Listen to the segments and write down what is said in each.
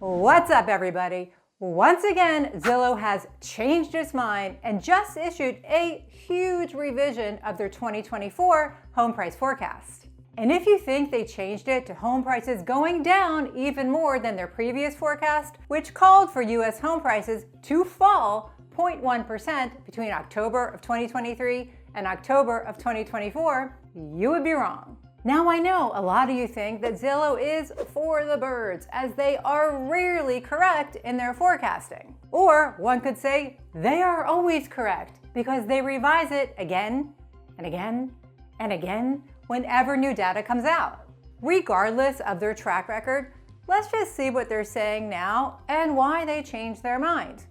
What's up, everybody? Once again, Zillow has changed its mind and just issued a huge revision of their 2024 home price forecast. And if you think they changed it to home prices going down even more than their previous forecast, which called for U.S. home prices to fall 0.1% between October of 2023 and October of 2024, you would be wrong. Now, I know a lot of you think that Zillow is for the birds, as they are rarely correct in their forecasting. Or one could say they are always correct because they revise it again and again and again whenever new data comes out. Regardless of their track record, let's just see what they're saying now and why they changed their mind.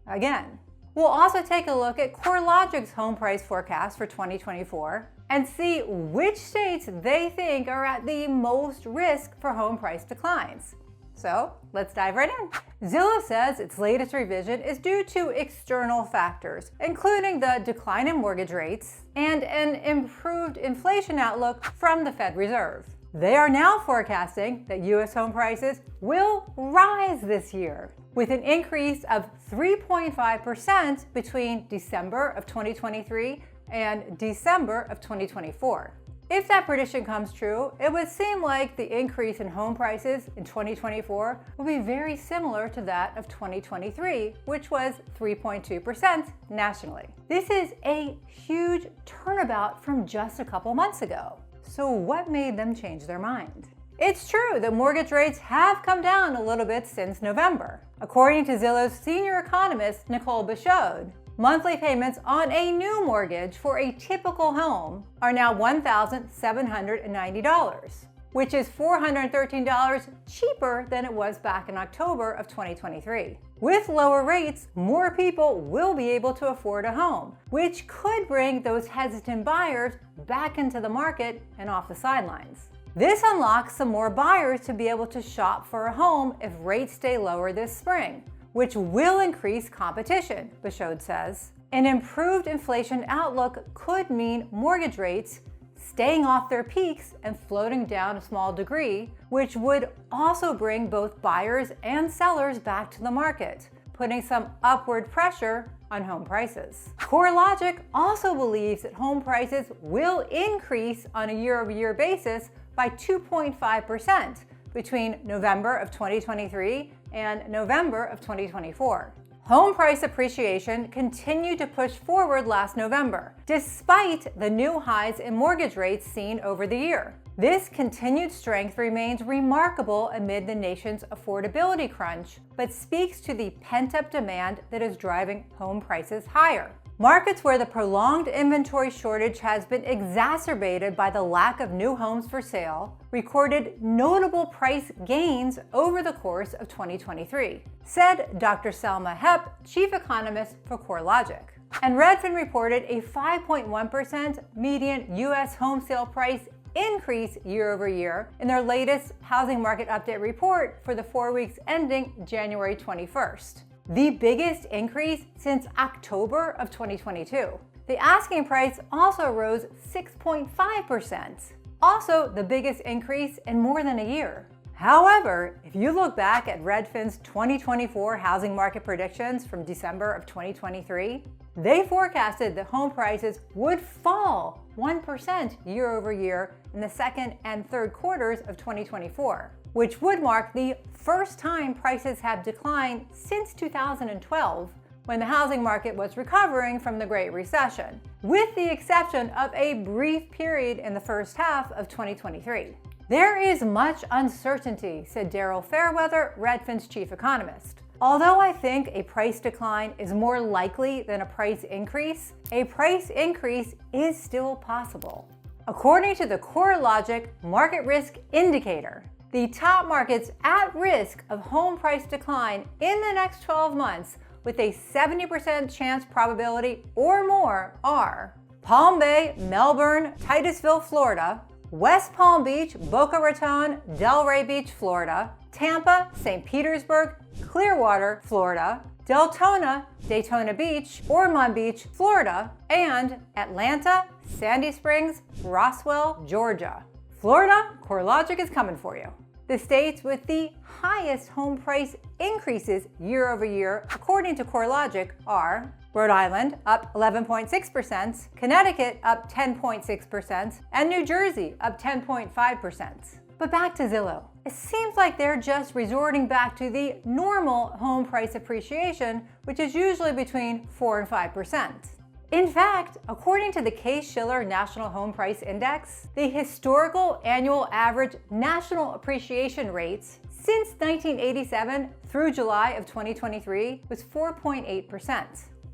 Again. We'll also take a look at Corelogic's home price forecast for 2024 and see which states they think are at the most risk for home price declines. So let's dive right in. Zillow says its latest revision is due to external factors, including the decline in mortgage rates and an improved inflation outlook from the Fed Reserve. They are now forecasting that U.S. home prices will rise this year, with an increase of 3.5% between December of 2023 and December of 2024. If that prediction comes true, it would seem like the increase in home prices in 2024 will be very similar to that of 2023, which was 3.2% nationally. This is a huge turnabout from just a couple months ago. So what made them change their mind? It's true that mortgage rates have come down a little bit since November. According to Zillow's senior economist, Nicole Bichaud, monthly payments on a new mortgage for a typical home are now $1,790, which is $413 cheaper than it was back in October of 2023. With lower rates, more people will be able to afford a home, which could bring those hesitant buyers back into the market and off the sidelines. This unlocks some more buyers to be able to shop for a home if rates stay lower this spring, which will increase competition, Bichaud says. An improved inflation outlook could mean mortgage rates staying off their peaks and floating down a small degree, which would also bring both buyers and sellers back to the market, putting some upward pressure on home prices. Corelogic also believes that home prices will increase on a year-over-year basis by 2.5% between November of 2023 and November of 2024. Home price appreciation continued to push forward last November, despite the new highs in mortgage rates seen over the year. This continued strength remains remarkable amid the nation's affordability crunch, but speaks to the pent-up demand that is driving home prices higher. Markets where the prolonged inventory shortage has been exacerbated by the lack of new homes for sale recorded notable price gains over the course of 2023, said Dr. Selma Hepp, chief economist for Corelogic. And Redfin reported a 5.1% median U.S. home sale price increase year over year in their latest housing market update report for the 4 weeks ending January 21st. The biggest increase since October of 2022. The asking price also rose 6.5%, also the biggest increase in more than a year. However, if you look back at Redfin's 2024 housing market predictions from December of 2023, they forecasted that home prices would fall 1% year over year in the second and third quarters of 2024, which would mark the first time prices have declined since 2012, when the housing market was recovering from the Great Recession, with the exception of a brief period in the first half of 2023. There is much uncertainty, said Daryl Fairweather, Redfin's chief economist. Although I think a price decline is more likely than a price increase is still possible. According to the Corelogic Market Risk Indicator, the top markets at risk of home price decline in the next 12 months with a 70% chance probability or more are Palm Bay, Melbourne, Titusville, Florida, West Palm Beach, Boca Raton, Delray Beach, Florida, Tampa, St. Petersburg, Clearwater, Florida, Deltona, Daytona Beach, Ormond Beach, Florida, and Atlanta, Sandy Springs, Roswell, Georgia. Florida, Corelogic is coming for you. The states with the highest home price increases year over year, according to Corelogic, are Rhode Island, up 11.6%, Connecticut, up 10.6%, and New Jersey, up 10.5%. But back to Zillow. It seems like they're just resorting back to the normal home price appreciation, which is usually between 4 and 5%. In fact, according to the Case-Shiller National Home Price Index, the historical annual average national appreciation rates since 1987 through July of 2023 was 4.8%.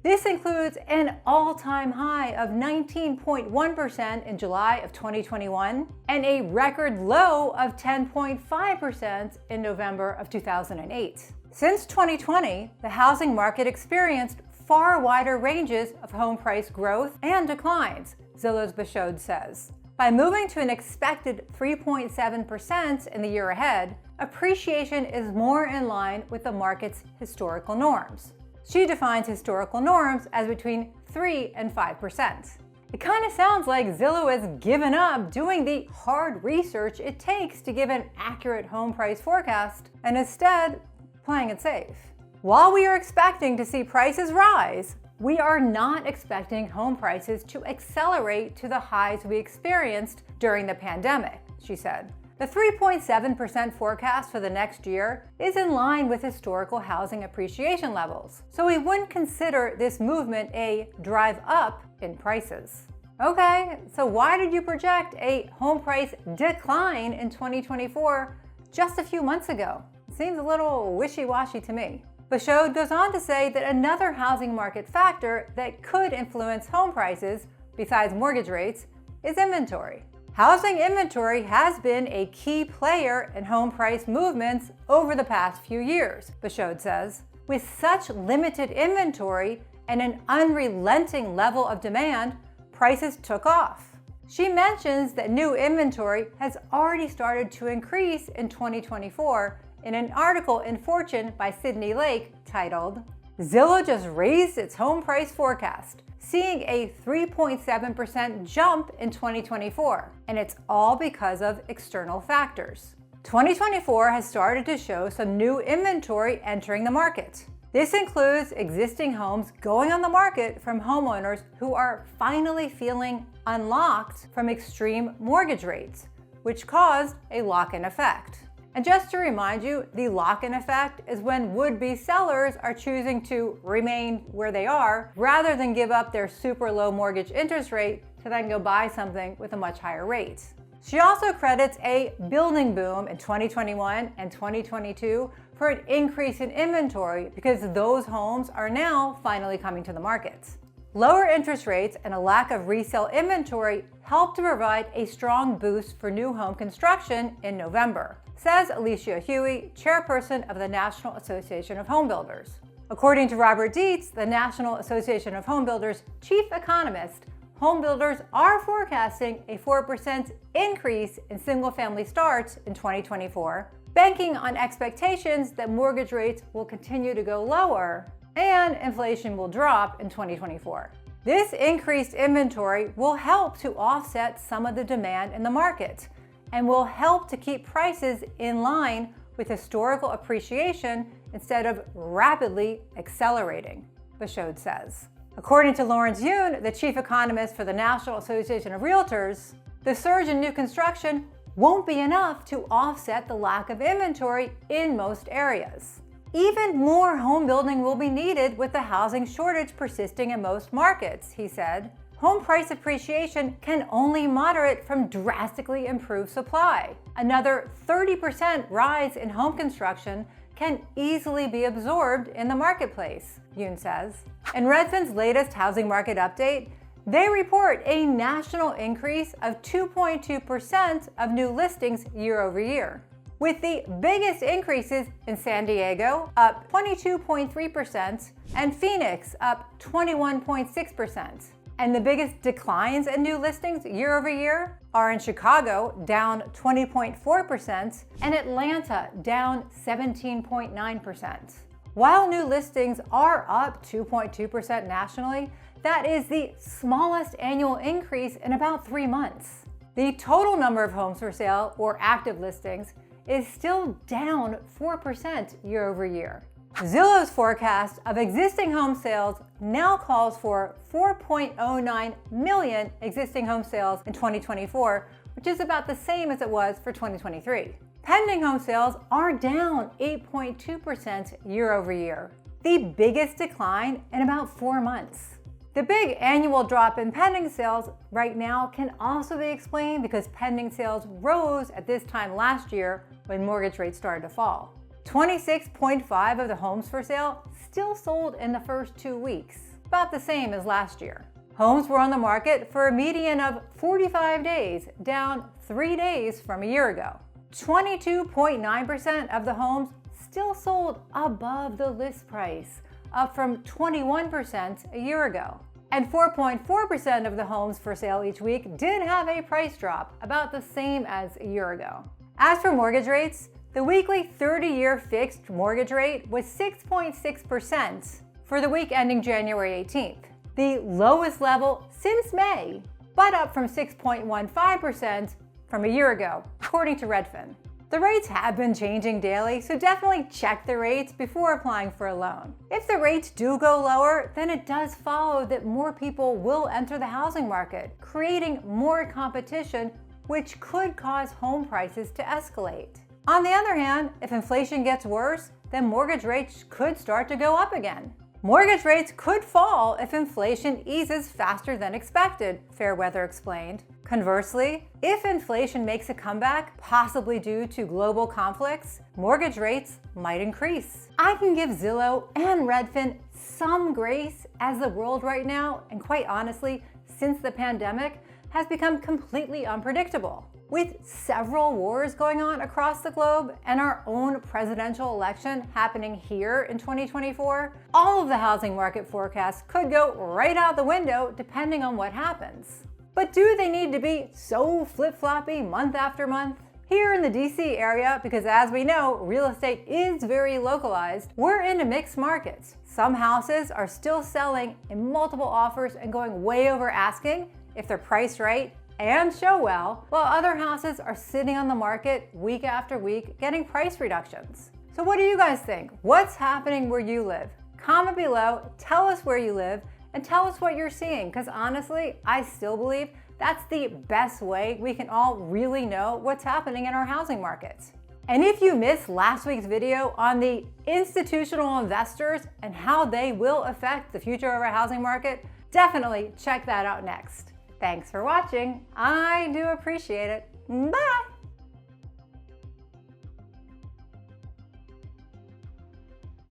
This includes an all-time high of 19.1% in July of 2021 and a record low of 10.5% in November of 2008. Since 2020, the housing market experienced far wider ranges of home price growth and declines, Zillow's Bashode says. By moving to an expected 3.7% in the year ahead, appreciation is more in line with the market's historical norms. She defines historical norms as between 3 and 5%. It kind of sounds like Zillow has given up doing the hard research it takes to give an accurate home price forecast and instead playing it safe. While we are expecting to see prices rise, we are not expecting home prices to accelerate to the highs we experienced during the pandemic, she said. The 3.7% forecast for the next year is in line with historical housing appreciation levels, so we wouldn't consider this movement a drive up in prices. Okay, so why did you project a home price decline in 2024 just a few months ago? Seems a little wishy-washy to me. Bashode goes on to say that another housing market factor that could influence home prices, besides mortgage rates, is inventory. Housing inventory has been a key player in home price movements over the past few years, Bashode says. With such limited inventory and an unrelenting level of demand, prices took off. She mentions that new inventory has already started to increase in 2024 in an article in Fortune by Sydney Lake titled, "Zillow just raised its home price forecast, seeing a 3.7% jump in 2024, and it's all because of external factors." 2024 has started to show some new inventory entering the market. This includes existing homes going on the market from homeowners who are finally feeling unlocked from extreme mortgage rates, which caused a lock-in effect. And just to remind you, the lock-in effect is when would-be sellers are choosing to remain where they are rather than give up their super low mortgage interest rate to then go buy something with a much higher rate. She also credits a building boom in 2021 and 2022 for an increase in inventory because those homes are now finally coming to the market. Lower interest rates and a lack of resale inventory helped to provide a strong boost for new home construction in November, says Alicia Huey, chairperson of the National Association of Home Builders. According to Robert Dietz, the National Association of Home Builders chief economist, home builders are forecasting a 4% increase in single-family starts in 2024, banking on expectations that mortgage rates will continue to go lower and inflation will drop in 2024. This increased inventory will help to offset some of the demand in the market and will help to keep prices in line with historical appreciation instead of rapidly accelerating, Bashode says. According to Lawrence Yoon, the chief economist for the National Association of Realtors, the surge in new construction won't be enough to offset the lack of inventory in most areas. Even more home building will be needed with the housing shortage persisting in most markets, he said. Home price appreciation can only moderate from drastically improved supply. Another 30% rise in home construction can easily be absorbed in the marketplace, Yoon says. In Redfin's latest housing market update, they report a national increase of 2.2% of new listings year over year, with the biggest increases in San Diego, up 22.3%, and Phoenix, up 21.6%. And the biggest declines in new listings year over year are in Chicago, down 20.4%, and Atlanta, down 17.9%. While new listings are up 2.2% nationally, that is the smallest annual increase in about 3 months. The total number of homes for sale, or active listings, is still down 4% year over year. Zillow's forecast of existing home sales now calls for 4.09 million existing home sales in 2024, which is about the same as it was for 2023. Pending home sales are down 8.2% year over year, the biggest decline in about 4 months. The big annual drop in pending sales right now can also be explained because pending sales rose at this time last year when mortgage rates started to fall. 26.5% of the homes for sale still sold in the first 2 weeks, about the same as last year. Homes were on the market for a median of 45 days, down 3 days from a year ago. 22.9% of the homes still sold above the list price, up from 21% a year ago. And 4.4% of the homes for sale each week did have a price drop, about the same as a year ago. As for mortgage rates, the weekly 30-year fixed mortgage rate was 6.6% for the week ending January 18th, the lowest level since May, but up from 6.15% from a year ago, according to Redfin. The rates have been changing daily, so definitely check the rates before applying for a loan. If the rates do go lower, then it does follow that more people will enter the housing market, creating more competition, which could cause home prices to escalate. On the other hand, if inflation gets worse, then mortgage rates could start to go up again. Mortgage rates could fall if inflation eases faster than expected, Fairweather explained. Conversely, if inflation makes a comeback, possibly due to global conflicts, mortgage rates might increase. I can give Zillow and Redfin some grace, as the world right now, and quite honestly, since the pandemic, has become completely unpredictable. With several wars going on across the globe and our own presidential election happening here in 2024, all of the housing market forecasts could go right out the window depending on what happens. But do they need to be so flip-floppy month after month? Here in the DC area, because as we know, real estate is very localized, we're in a mixed market. Some houses are still selling in multiple offers and going way over asking if they're priced right and show well, while other houses are sitting on the market week after week getting price reductions. So what do you guys think? What's happening where you live? Comment below, tell us where you live, and tell us what you're seeing, because honestly, I still believe that's the best way we can all really know what's happening in our housing markets. And if you missed last week's video on the institutional investors and how they will affect the future of our housing market, definitely check that out next. Thanks for watching. I do appreciate it. Bye!